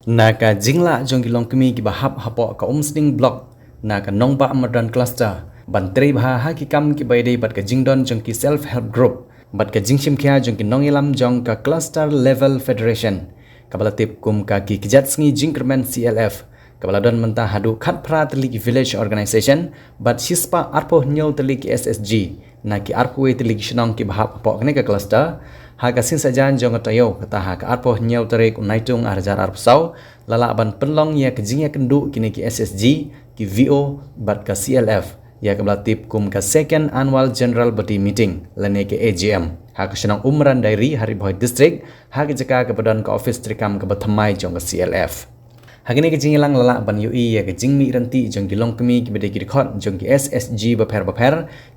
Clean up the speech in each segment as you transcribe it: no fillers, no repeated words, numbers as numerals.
Naka jingla jong kilong kemi ki bahap hapo ka umsning block naka nongba modern cluster bantri bha hakikam ki baide bat ka jingdon jong ki self help group bat ka jingshim kya jong ki nongilam jong ka cluster level federation kabalatip kum ka ki kijat sngi jingkermen CLF kabaladon mentah hadu khat phra teli ki village organization bat sispa arpo nyau teli ki SSG naki arpo teli ki shnong ki bahap hapo kne ka cluster Haga sin sajan jong tayo kata hak arpo nyau tarik unaitung arjar arpsau lala ban penlong ya kejingya kendu kini ki SSG ki VO bat ka CLF ya kablatip kum ka second annual general body meeting lane ke AGM hak senang umran dairi hari boy district hak jeka ke badan ka office trikam ke bathamai jong ka CLF hagini ke jingilang lala ban UI ya ke jingmi ranti jong dilong kemi ki bede ki record jong ki SSG baper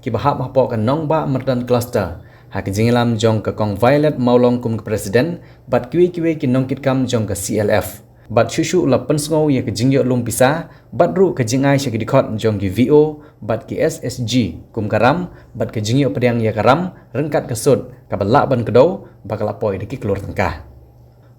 ki bahap hapo ka nongba merdan cluster hak jingilam jong ka kong violet maulong kum ke presiden bat kiwi ki nongkit kam jong ka CLF bat shushu la pensngo ya ke jingyo lum pisa bat ru ke jingai sya ki dikot jong ki VO bat ki SSG kum karam bat ke jingyo pedang ya karam rengkat kesud ka bala ban kedo bakal apoi de ki kelur tengkah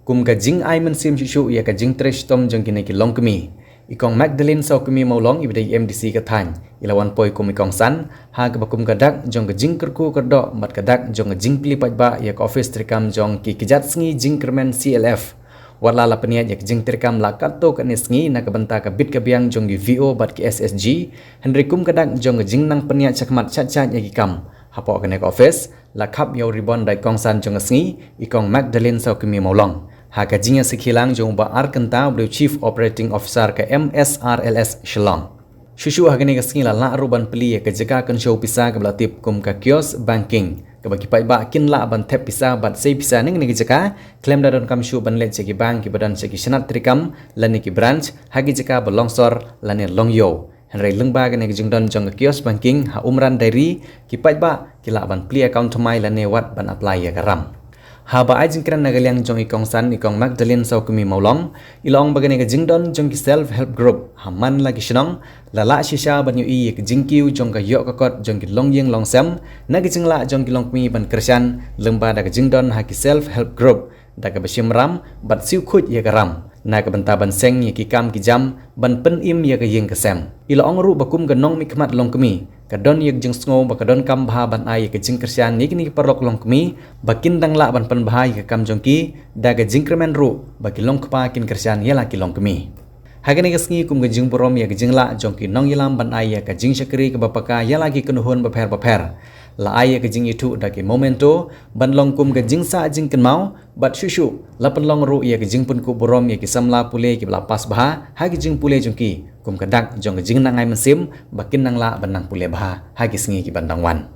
kum ka jing ai men sim shushu ya ka jing tresh tom jong ki ne ki long kemi ikong Magdalene sau kemi maulong ibadai MDC ka than ilawan poi kum ikong san ha ka bakum kadak jong ka jing kerku kerdo bat kadak jong ka jing pilipat ba ya ka office trikam jong ki kijat sngi jing kermen CLF warla la peniat ya ka jing trikam la kato ka nesngi na ka benta ka bit ka biang jong ki VO bat ki SSG henry kum kadak jong ka jing nang peniat chakmat chat ya ki kam hapo ka ne ka office la khap yo ribon dai kong san jong sngi ikong Magdalene sau kemi maulong Haka jinga sekilang jong ba arkenta beliau Chief Operating Officer ke MSRLS Shillong. Shushu hagani ke sengila la ruban peli ke jaga kan show pisa ke belatip kum ka kios banking. Ke bagi pai ba kin la ban tap pisa bat sei pisa ning ke jaga claim dadon kam show ban let segi bank ki badan segi senat trikam lani ki branch hagi jaga belongsor lani longyo. Henry lengba ke nek jingdon jong ke kios banking ha umran diary ki pai ba ki la ban peli account mai lani wat ban apply ya karam. Haba ajing kran nagaliang jong ikong san ikong Magdalene sau kemi maulong ilong bagane ke jingdon jong ki self help group haman lagi shenong lala shisha banyu i ke jingkiu jong ka yok kakot jong ki longyeng longsam nagi jingla jong ki long kemi ban kersan lemba da ke jingdon ha ki self help group da ke besim ram bat siu khut ye karam na ke benta ban seng ye ki kam ki jam ban pen im ye ke yeng kesem ilong ru bakum ke nong mikmat long kemi kadon yek jing sngo ba kadon kam bha ban ai ke jing kersian ni kini perlok long kemi bakin dang la ban pen bha ke kam jongki da ke jingkremen ru baki long kpa kin kersian yela ki long kemi hagani ke sngi kum ke jing borom ya ke jing la jongki nong yelam ban ai ya ke jing syakri ke bapaka yela ki kenuhun baper la ai ke jing itu da ke momento ban long kum ke jing sa jing kenmau bat shushu la pen long ru ya ke jing pun ku borom ya ki samla pule ki bla pas bha ha ki jing pule jongki kum kadak jong ke jing nang ai mesim bakin nang la ban nang pule bha ha ki sngi ki bandang wan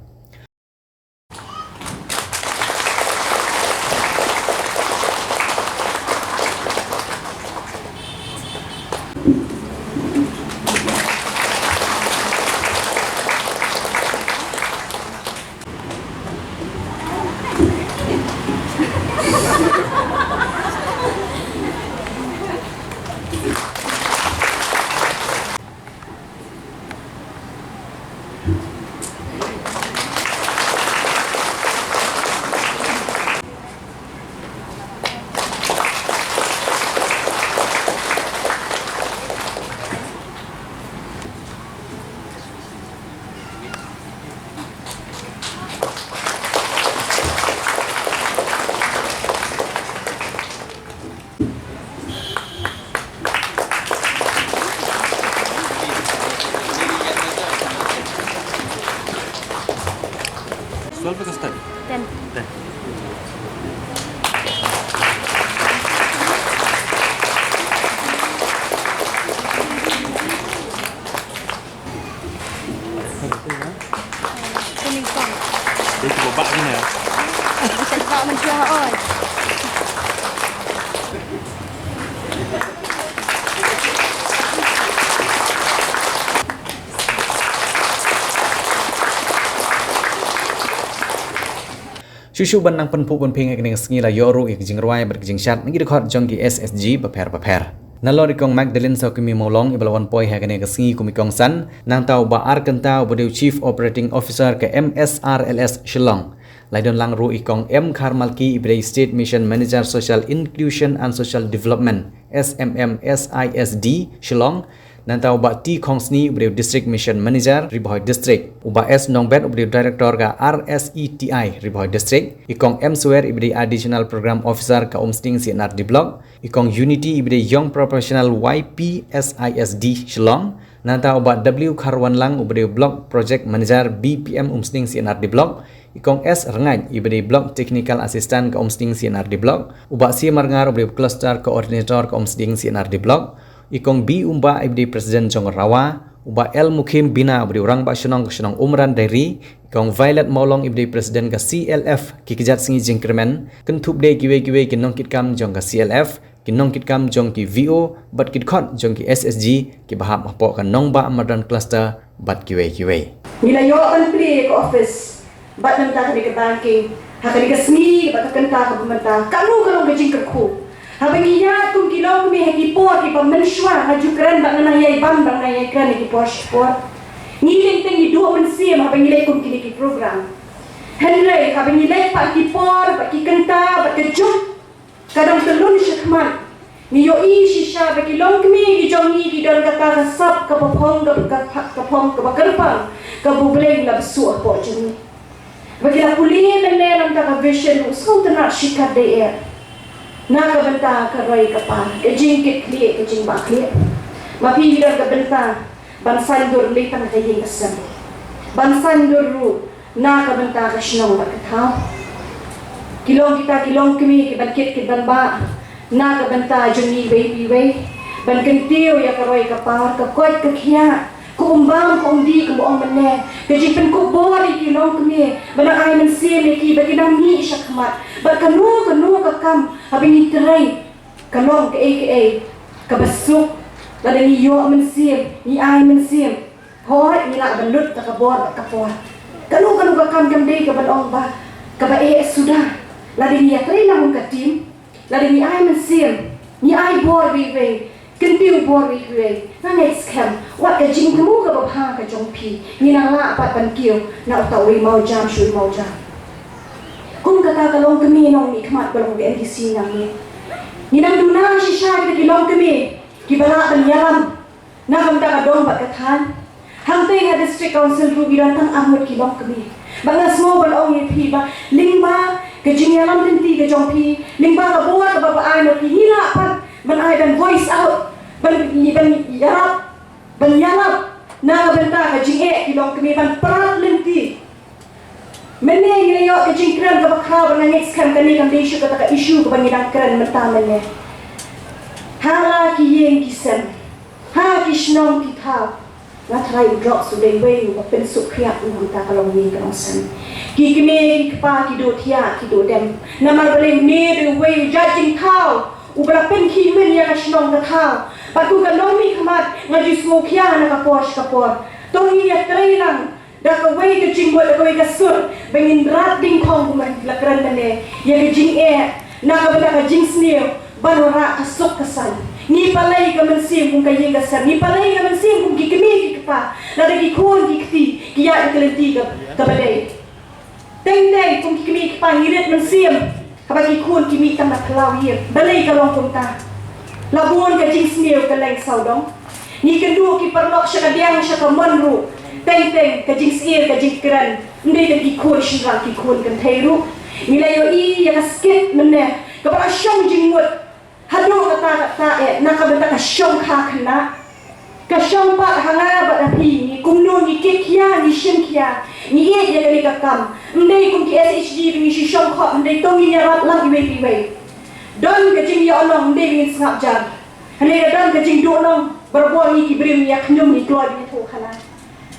Berapa kasih? 10. Kuning kong. Dia cuba bak ni ya. Bisa bak mencua oi. Shushu ban nang penpu pun ping ekning sngi la yoru ik jing ruai ber jing shat ngi record jong ki SSG baper nalori kong Magdalene sau kemi molong ibalawan poi ha kene sngi kumi kong san nang tau ba ar kentau bodeu Chief Operating Officer ke MSRLS Shillong Laidon lang ru ikong M Karmalki ibre State Mission Manager Social Inclusion and Social Development SMMSISD Shillong nanta uba T Kongsni ibre District Mission Manager Riboy District uba S Nongbet ibre Director ka RSETI Riboy District ikong M Swer ibre Additional Program Officer ka Umsting CNR di Block ikong Unity ibre Young Professional YPSISD Shillong nanta uba W Karwan lang ibre Block Project Manager BPM Umsting CNR di Block ikong S Rengaj ibre Block Technical Assistant ka Umsting CNR di Block uba C Marngar ibre Cluster Coordinator ka Umsting CNR di Block ikong B umba ibre Presiden Jong Rawa uba L Mukim Bina ibre orang ba Shunong Umran Dairi ikong Violet Maulong ibre Presiden ka CLF kikijat singi jingkremen kentup de giwe kinong kitkam jong ka CLF kinong kitkam jong ki VO bat kitkhot jong ki SSG ki bahap mapo ka nongba Amadran Cluster bat giwe nilayo kan pli ko office bat nang ta ka banking hakani ka SME bat ka kanta ka bumanta kanu kalong gajing kerku habang iya kung kilong mi hekipor ki pamenswa hajukran bang nang yai bang yai kran ki sport ngiling teng di dua mensim habang nilai kung kini ki program henry habang nilai pak ki por pak ki kanta pak ke jum kadang telun syakman ni yo i shisha ba ki long mi ki jongi ki don kata sap ka popong ka pong ka bakarpang ka bubleng la besu po jeni bagi la puli menelam ta ka vision so tana shikat de air na kabenta karoy kapal kajing kikli kajing bakli mapi dar kabenta bansan dur litang kajing kasam bansan dur na kabenta kasnong bakathaw kilong kami kibangkit kibanba na kabenta jungi baby way bankantiyo ya karoy kapal kakot kakya kuumbang kuundi kumuong mane kajing penkubori kilong kami banang ay mensim ki bagi nang ni syakmat bat kanu kakam habing itray kalong ka aka kabasuk lada ni yo mensim ni ay mensim hoy ni la bandut takabor kapor kanu kakam gamday ka banong ba kabae sudah lada ni atray lang ka team lada ni ay mensim ni ay bor biwe kentiu bor biwe na next camp wat ka jing kamu ka bapha ka jongpi ni na la pat bankiu na utawi mau jam shui mau jam kung kata kalong kami nong ni kmat balong di NDC nang ni nang duna si syai ki long kami ki bala ban yalam na kam ta dong bat kathan hang te ha district council ru bi tang ahmad ki long kami banga small balong ni phi ba lingba ke jing yalam tinti ke jong phi lingba ka buat ka ba ai no ki hila pat ban ai dan voice out ban yarap na benta ka jing e ki long kami ban prat linti mene ngelayo ke jingkran ka bakha bang next kan kani kan issue ka issue ka bangidang kran mentamane hala ki yeng kisem ha kishnong ki tha na try drop su dei way ba pen su khriap un ta kalong ni ka san ki kime ki pa ki do thia ki do dem na mar bale me the way judging thao u bra pen ki men ya kishnong ka thao ba tu ka long mi khamat ngaji smoke ya na ka por to ni ya trailang dah kawai ke jing buat kawai ke sur bengin rat ding kong kuman lakran mane ya ke jing na ka benda ka jing sneo banora kasuk kasan ni palai ka mensim kung kayeng kasan ni palai ka mensim kung gikemi kikpa na dagi kun gikti kiya ikelenti ka balay teng kung gikemi kikpa ngirit mensim kabagi kun kimi tama kalaw hier balay ka long kunta labuan ka jing sneo ka leng saudong ni kendu ki perlok siya ka diang siya ka manru teng kajing sir kajing kran ndai dan ikun shirang ikun kan thairu nilayo I ya skit menne ka ba shong jingmut hado kata na ka benta ka shong kha khna ka shong pa hanga ba da phi ni kumno ni kekya ni shimkya ni ye ya ni ka kam ndai kum ki SHD ni shi shong kha ndai tong ni rap lang iwe don kajing ya olong ndai ni sngap jar hane don kajing do nong berbo ni ki brim ya khnum ni kloi ni tho khana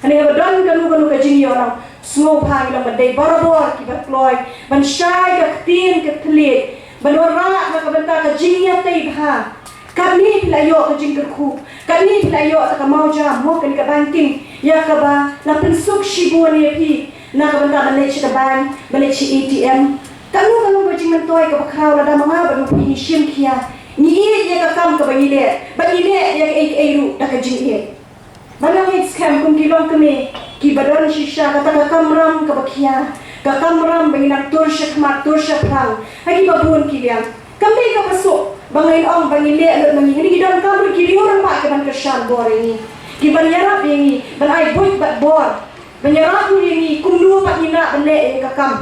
Ani abadon kanu kajing yorang small pang lang badai barabor ki batloi ban syai ka tin ka tlit ban wara na ka benta kajing ya tei bha kami pilayo kajing kerku kami pilayo ta ka mau jam mo kan ka banking ya ka ba na pensuk shibuan ya pi na ka benta ban lech ka ban lech ATM kanu kajing mentoi ka bakraw la da mga ban pi shim kia ni ya ka kam ka bangile ya ka ru da kajing ye Balang scam kung kilong kami ki badon shisha kata ka kamram ka bakya kamram banginan tursya khmat tursya prang hagi babun kiliam kami ka pasuk bangin ong bangin le alut mangi ni gidan kamru kiri orang pak ke ban kesan bor ini ki ban yarap ini ban ai boy bat bor ban yarap ini kumlu pak ina ban le ka kam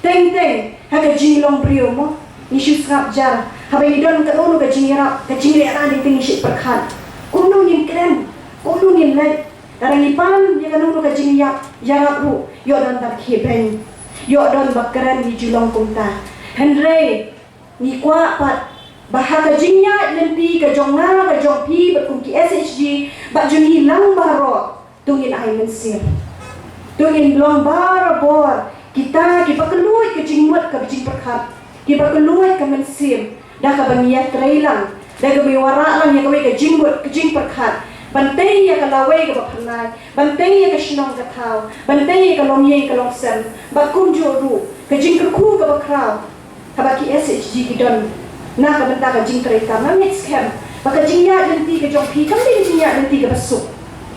teng haga jinglong brio mo ni syusrap jar habai gidan ka unu ka jingrap ka jingre ran ding ting shit perkhat kunu nim krem kunu nim le darang ipan ya kan unu ka jingyap yarap ru yo dan tak kheben yo don bakaran ni julong kumta Henry ni kwa pat bahaga jingnya lenti ka jonga ka jongpi bat kumki SHG bat juni lang baro tungin ai mensir tungin blong bar bor kita pakeluit ke jingmut ka jing perkhat kita pakeluit ka mensir dah ka bangiat trailang dah ka biwara lang ya ka ke jingmut ke jing perkhat bantai ya ka lawe ka baphanai bantai ya ka shnong ka thau bantai ya ka long ye ka long sem ba kum joru ka jing ka khu ka bakrau habaki SHG kidon na ka banta ka jing treka na next camp baka jingya lenti ka jongpi kam din jingya lenti ka basuk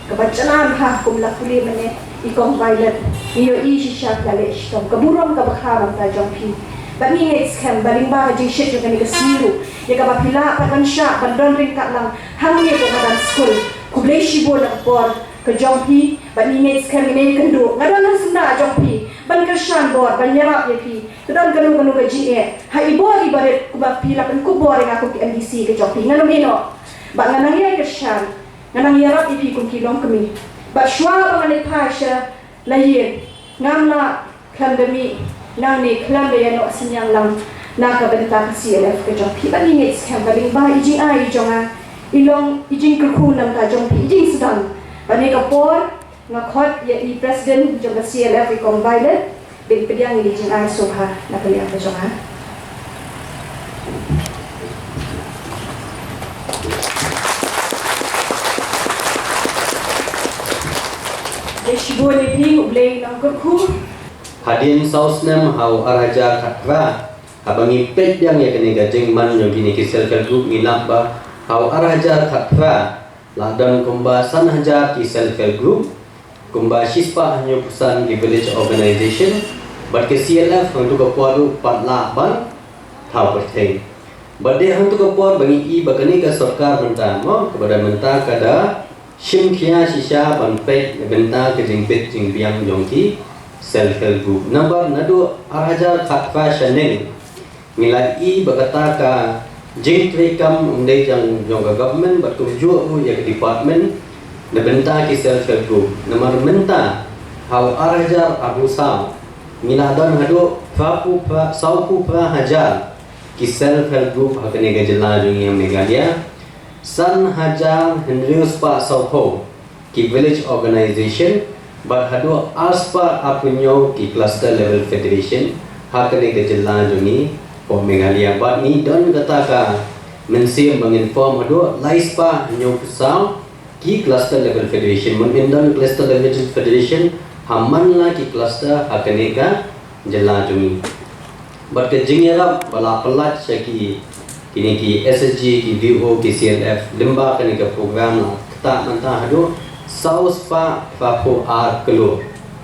ka bacalan ha kum la kuli mane ikong violet iyo i shisha kale shtom kaburom ka bakharam ta jongpi ba ni next camp baling ba ka jing shit yung ka siru ya ka bapila pa kan sha bandon ring ka lang hangye ko madan school kublay shibo na por ka jongpi ba ni next camp ni kendo ngadon na senda jongpi ban ka shan bor ban yarap ye pi tudon kanu ka ji ha ibori bare ku ba pila kan ku bore ka ku MDC ka jongpi ngano mino ba nganang ye ka shan nganang yarap ye pi ku kilong kami ba shwa ba mane pasha layin ngamna klandami nang ni klande yano sinyang lang na ka benta ka CLF ka jongpi ba ni next camp baling ba ijing ai jonga ilong ijing ku nam ka jongpi ijing sedang ba ni ka por ngakot ya i president jong ka CLF ikong violet bin pediang ni ijing ai soha na kali ang ka jonga Shibole ping ublay ng kurku Hadin sausnam hau araja khatwa habangi pet yang ya kini gajeng man yang kini kisel group ngilamba hau araja khatwa ladang kumba san haja kisel group kumba shispa hanyo pusan di village organization bat ke CLF untuk kepuaru patla ban thau perthei bade untuk kepuar bangi i bakani ka sarkar menta mo kepada menta kada Shimkhia shisha banpet benta ke jingpet jingbiang jongki self help group number nadu araja khatwa chanel milai i bakata ka jing trekam undai jang jong government bat kumju ya department na benta ki self help group number menta hau araja abusa minadon hadu fapu pra saupu pra hajar ki self help group hakane ga jilla jong yang Meghalaya San Hajar Henrius Pak Sauho ki village organization but hadu aspa apunyo ki cluster level federation hakane ke jilla joni po Meghalaya but ni don kata ka mensim menginform hadu laispa nyo pusau ki cluster level federation mengindon cluster level federation haman la ki cluster hakane ka jilla joni but ke jingyarap bala pelat syaki kini ki SSG ki VO ki CLF limba kani ka program la kata manta hadu saus pa papu ar kelo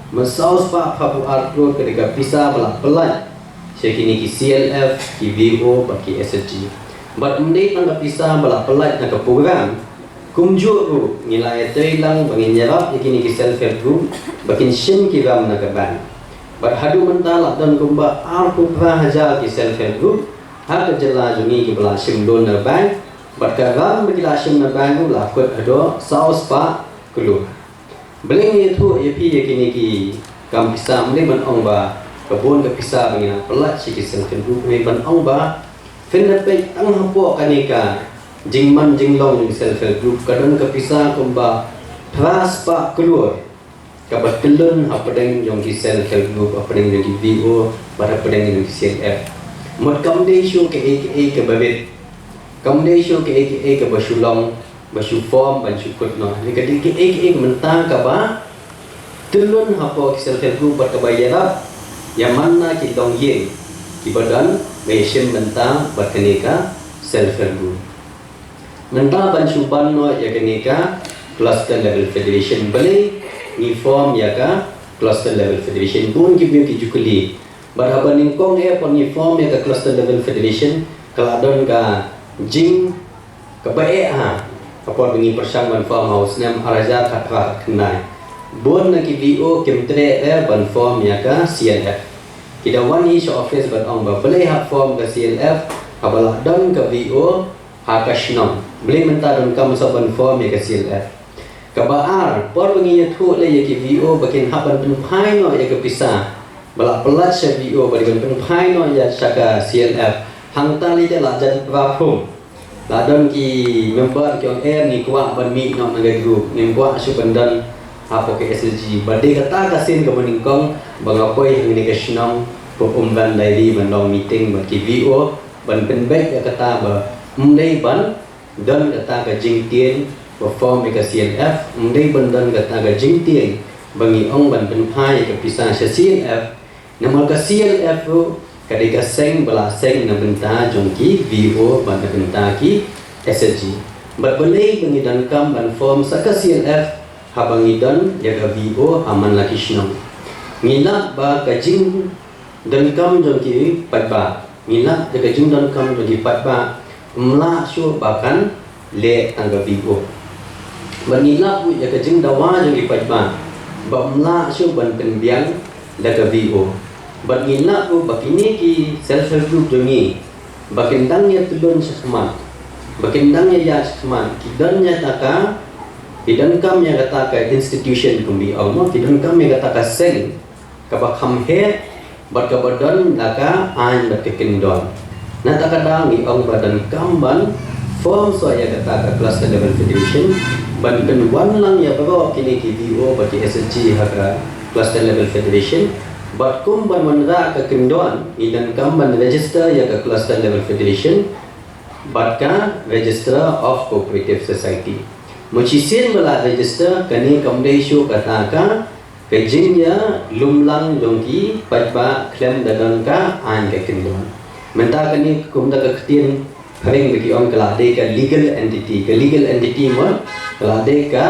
mensaus pa papu ar kelo ketika bisa bala pelat sekini ki CLF ki VO baki SSG but mendai tangga bisa bala pelat na ka program kumju ru nilai teilang bangin nyarap kini ki self help group bakin shin ki ram na ka ban but hadu manta la dan kumba ar ku haja ki self help group hak jela jungi ki bela sim don na bank bat ka ram bela sim na bank la kot ado saus pa kelu beling ni tu epi yakini ki kam pisa mle ban ong ba kabon ka pisa bangina pelat si ki sel kendu me ban ong ba finna pe ang hapo kanika jingman jinglong ni self help group kadon ka pisa kumba tras pa keluar kabat kelun apadeng jong ki self help group apadeng jong ki VO pada apadeng jong ki CLF một công đi show ke babet công đi show ke basulong basu form basu kut no ni kadi ke mentang ka ba tulun hapo self help group ka bayarap yamanna ki dong ye ki badan mesin mentang batnika self help group mentang basu ban no ya kenika cluster level federation beli ni form ya ka cluster level federation pun kibio ki jukuli barhaban ningkong pon ni form ya ka cluster level federation keladon ka jing ka bae kapor bengi persangman farmhouse nem araja khatra khnai bon na ki VO kemtre ban form ya ka CLF kita one is office ban ong ba play ha form ka CLF habala don ka VO hakashnom beli menta don kam saban form ya ka CLF kabar por bengi ya thu le ya ki VO bakin haban pen phai no ya ka pisah bala pelat sa VO bali pen phai no ya saka CLF hang tali ja la jan wa phum la don ki member ki on air ni kwa ban mi no naga group ni kwa su bandan apa ke SLG bade kata kasin ka meningkong bang apoi ni ka shnong po umban daily bandong meeting ban ki VO ban pen back ya kata ba mdei ban dan kata ka jing tien perform ka CLF mdei ban dan kata ka jing tien bangi ong ban pen phai ka pisah sa CLF namal ka CLF kadika seng bala seng na benta jongki VO ban benta ki SLG balai bangi dan kam ban form saka CLF habangi dan yaga VO aman laki shnong ngila ba kajing dan kam jongki patba ngila yaga jing dan kam jongki patba mla syu bakan le angga VO banila bu yaga jing dawa jongki patba ba mla syu ban penbiang daga VO bagina ko bakini ki self help group jongi bakindang ya tulon sa semat bakindang ya semat kidan ya taka kidan kam ya kata ka institution kumbi awno kidan kam ya kata ka seng ka bakham he bat ka badan laka an bat ke kindon na taka dangi ang badan kam ban form so ya kata ka cluster level federation ban ben wan lang ya bago kini ki VO baki SLG haka cluster level federation but kumban manra ka kindon idan kamban register ya ka cluster level federation but ka register of cooperative society muchisin bala register kani kamdei shu kata ka kejing ya lumlang dongki patba claim dadan ka an ka kindon menta kani kumda ka khtin kharing bagi on kalade ka legal entity mon kalade ka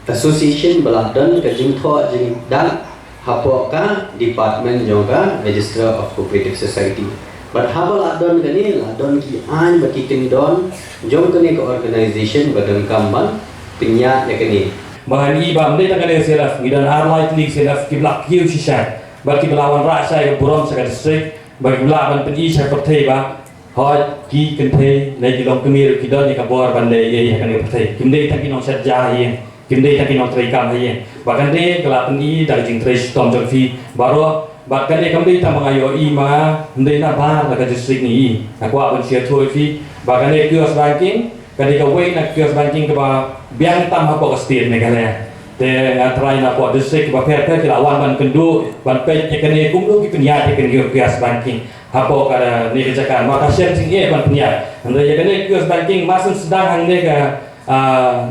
association bala dan kejing tho jing dan hapoka department juga register of cooperative society but habal adon kani ladon ki an baki kindon jom kani ke organization badan kamban pinya ya kani bahan iba mdei takane selaf gidan arlight league selaf kiblak hiu shisha baki belawan rasa ya burom sa district baki belawan pen isha perthai ba hot ki kenthe nei dilong kemir kidon ni kabor bande ye kani perthai kimdei takinong satja ye kimdei takinong trikam ye bahkan de kelapan i dari jing tres tom jorfi baro bahkan de kamdei ta mangayo i ma mdei na ba la ka district ni aku abon share thoi fi bahkan de kios banking kadi ka wei na kios banking ka ba biang tam ha ko state me kale de try na ko district ba per per kila wan ban kendu ban pe ke kene kumdu ki penya ke kios banking ha ko ka ni kejakan maka share jing e ban penya ande ye kene kios banking masun sedang hang de ka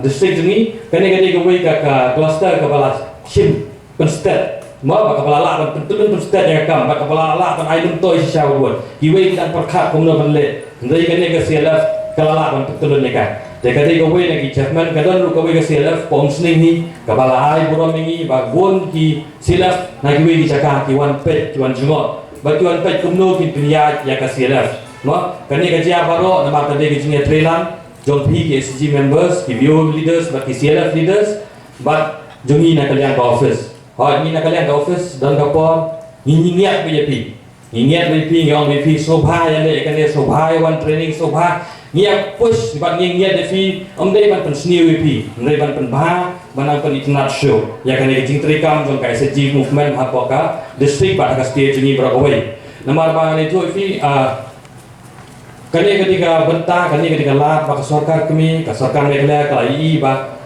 district ni kene kene ko ka cluster ka bala sim penstet ma ba kepala la ban pentulun penstet ya kam ba kepala la ban aidum toy shawon hiwe dan perkhat kumno ban le ndai kene ka selaf kala la ban pentulun ne ka de kene ko we ne ki chairman ka don ko we ka selaf pom sning ni kepala ai burom ni ba gon ki selaf na ki we ki chaka ki wan pet ki wan jungot ba ki wan pet kumno ki dunia ya ka selaf no kene ka jia baro na ba kene ki jinya trelan jong pi ke SG members, ki VO leaders, but ki CLF leaders, but jongi na kalian ka office. Ha ni na kalian ka office dan kapor ni niat BJP. Ni niat BJP ngong BJP sobha ya le kan sobha one training sobha niat push but ni niat defi omdei ban pen sni BJP, omdei ban pen ba ban pen internet show. Ya kan jing trikam jong ka SG movement ha ka district ba ka state ni berapa Nomor ba ni tu fi kani ketika bentah kani ketika lat ba sarkar kami ka sarkar megla ka i ba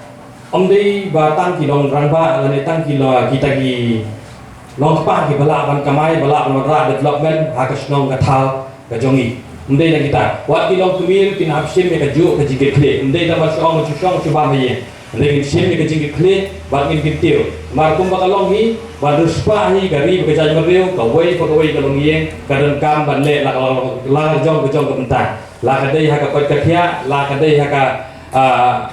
omdei ba tang ki long rangba lani tang ki lo kita ki long pa ki bala ban kamai bala ban ra development ha ka snong ka thal ka jongi omdei na kita wat ki long kami tin absim me ka ju ka jige kle omdei da ba song chu song chu ba me Lagi sim ni kecing kle, bangin kitiu. Markum bakalong hi, baduspa hi gari bekerja meriu, kawai kalong yeng, kadang kam banle la kalau la jong ke mentah. La kadai haka kot kathia, la kadai haka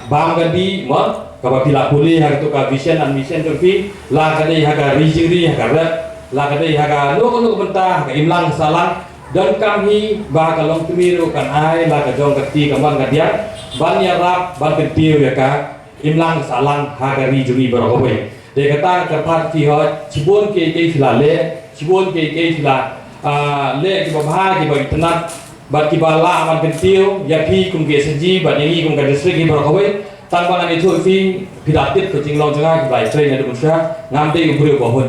bam gadi, mot kapabila boleh hak tu ka vision and mission tu fi la kadai hak rijiri hak rap la kadai hak no mentah hak imlang salang dan kami ba kalong tumiru kan ai la ka jong kati kaman kadiat ban ya rap ban ketiu ya ka imlang salang hak rijiri barakowe de kata kerpat fi hot cibon ke filale cibon ke fila le ki babha ki bagi tenat bat ki bala man ketiu ya pi kum ke seji bat yang kum ka district ki barakowe tanpa nanti tu fi pidatit ke jinglong janga ki bai train ada musya ngamde ki buru bahun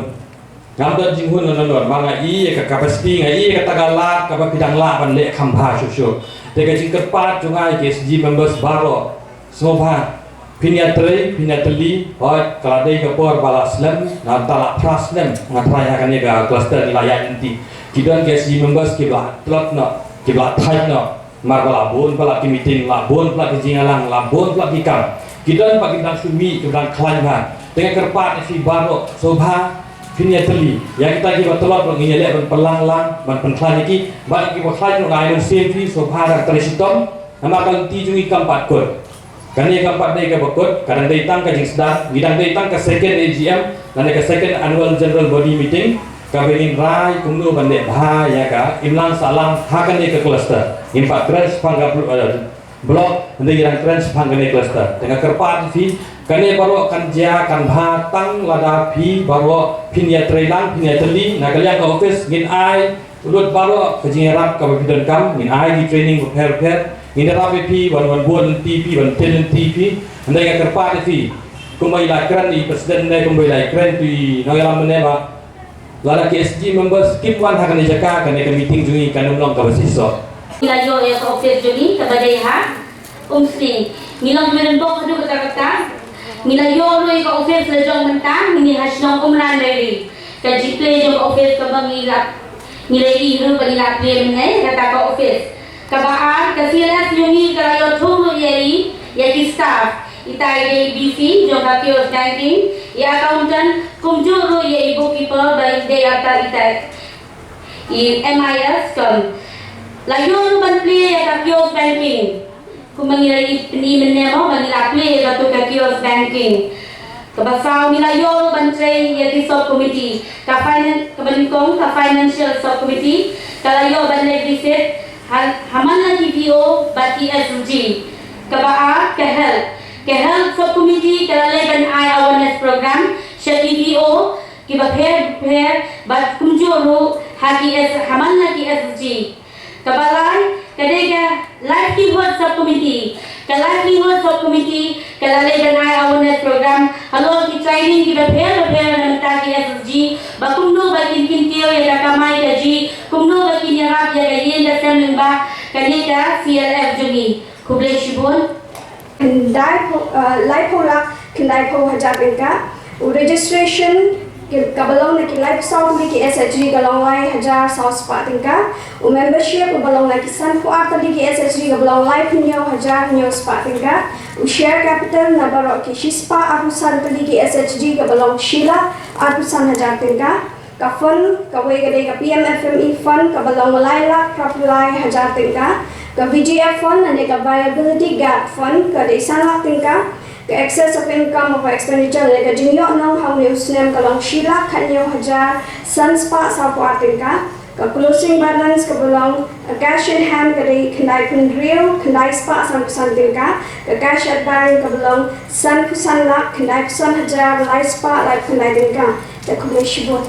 ngamde jinghun non manga i ka capacity ngai ka tagala ka bidang la ban le khampa shushu de ka jingkerpat janga ki seji members baro soba Pinateli, hot kaladai kapor balas lem, nantala pras lem, ngatrai akan ega cluster nilai inti. Kidon KSG members kiblat telot no, kiblat tight no, mar balabun balak meeting, labun balak jingalang, labun balak ikam. Kidon pagi dan sumi kiblat klaim ha. Dengan kerpat si baro sobha pinateli. Yang kita kiblat telot menginjak ban pelang lang, ban penklan iki, ban kiblat klaim no ngayon safety sobha dan terisitom. Nama kalau tijungi kampat kod. Karena yang keempat dia bakut, kadang datang ke jingsda, bidang datang ke second AGM, dan ke second annual general body meeting, kabelin rai kumnu bandek bahaya ka, imlang salam hakan dia ke cluster, impak trans pangga blok, nanti yang trans pangga dia cluster, dengan kerpat fi, karena baru kanja kan batang lada fi, baru pinya trailang, pinya teli, nak kalian ke office, ngin ai, ulut baru kejingerap ke bidang kam, ngin ai di training prepare. Ini rapi pi, wan buat TV, wan talent TV, anda yang kerpat TV, kumbai lakran di presiden anda kumbai lakran di nangalam meneba, lada KSG members skip wan hakan dijaka, kan meeting jungi kan umlong kabasisor. Ilayo ya office jungi kabadai ha, umsling, nilang medan bok hadu kata-kata, nilayo roi ka office lejong mentang, ini hasnong umran dari, kaji play jong office kabang nilai iru panilap play menai kata ka office. Kabaan kasilas yungi kalayo thulu yai yaki staff itai yai BC jongka kios banking ya accountant kumjuru yai bookkeeper by day ata itai MIS kom layo bantli ya kios banking kumangilai peni menemo manila play ya to kios banking kabasau nilayo bantri yaki sub committee ka finance kabalingkong ka financial sub committee kalayo banle visit Haman TPO bati SUG kabaa ke health subcommittee kalale ban I awareness program sya TPO kiba pair bat kumjuru haki haman lagi SUG kabalai kadega livelihood subcommittee subcommittee kalale ban I awareness program halo ki training kiba pair namta ki SUG bakumno bakin kintiyo ya kamai kaji kumno bakin yarap ya gayen da semling ba kanita CLF jungi kublai shibun Laipola Kindaipo Hajabinka registration kabalong na kilay South Liki SHG galong lai hajar South Spatinka membership kabalong na kisan po ata Liki SHG kabalong lai pinyo hajar New Spatinka share capital na baro kishispa arusan Liki SHG kabalong Sheila arusan hajar tingka ka fund kaway kadai ka PMFME fund kabalong Laila Propulai hajar tingka ka VGF fund and ka viability gap fund ka desana tingka ka excess of income of expenditure ka jinyo nang how news nem kalong Sheila kanyo hajar sunspa sa po tingka ka closing balance ka belong cash in hand ka di kanday kundriyo kanday spa sa kusan tingka ka cash at bank ka belong san kusan lak kanday kusan hajar lai spa lai kanday tingka ka kumay shibot.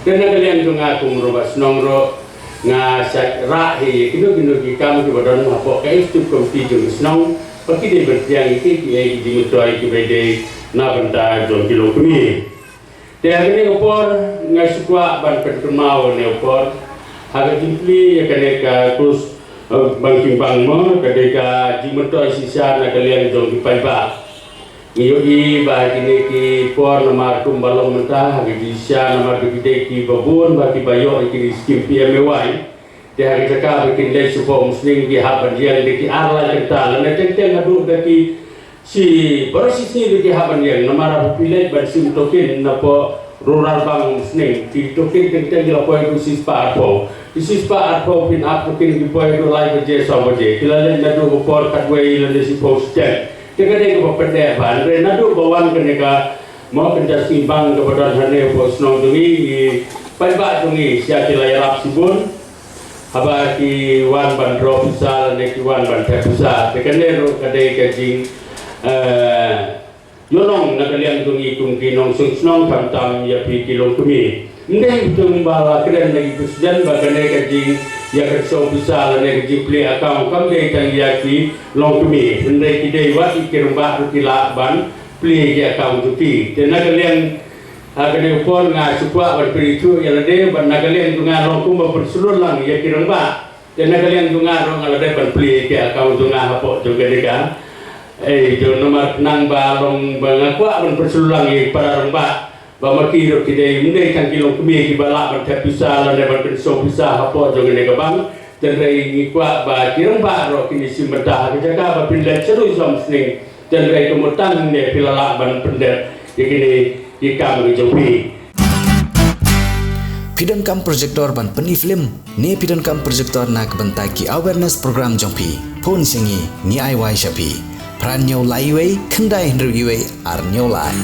Kena kalian tu ngaku merubah senongro ngasak rahi kino kikam kibadon apa kaistup komiti jung senong pagi dia bertiang iki kiai di mutuai kibede na benda jong kilo kumi. Dia kini opor ngasukwa ban perkemau ne opor agak simpli ya kena terus banking bangmo kadeka di mutuai sisa na kalian jong kipaiba. Ngiyoi bah kini ki por nomor kumbalong mentah hagi bisa nomor gede ki babun bagi bayo kini skim PMY dia hari cakap bikin dai supaya muslim ki haban dia ki arla cerita lana tentang adu bagi si persisi ki haban dia nomor pilih bersim token napa rural bank muslim ki token tentang dia apa itu sispa arpo pin up token ki poy do live je sama je kilalen adu por katway lande si post Jadi kita pendek bandre nadu bawan keneka mau kerja simbang kepada hane bos nong tungi paiba tungi siapa layar sibun haba ki wan bandro pusal neki wan bandre pusal tekane ro kadai kajing yonong nakalian tungi kungki nong sungsnong tam ya pi kilong kumi ndeng tung bala keren lagi presiden bagane kajing ya kerso pusal ne kajing play account kam dei tang ya ki long kumi ndai ki dei wat ikirum ba rukila ban play ki account tu pi te nakalian agane upon nga supwa ban peritu ya lade ban nakalian tunga long kum bersulur lang ya kirum ba te nakalian tunga rong alade ban play ki account tunga hapo juga deka jo nomor nang ba long bangakwa ban bersulur lang para rong ba bama kiro kidai mundai kan kilong kumi ki balak ban tapisa la ne ban so bisa hapo jo ne kabang tenrei ni kwa ba kirang ba ro kini simata ka jaga ba pindah ceru som sning tenrei kemutan ne pilala ban pendet kini ikam ki jopi Pidan kam projector ban peni film ne pidan kam projector nak bentai ki awareness program jongpi phone singi ni ai wai shapi pran nyau lai wei khandai hendru gi wei ar nyau lai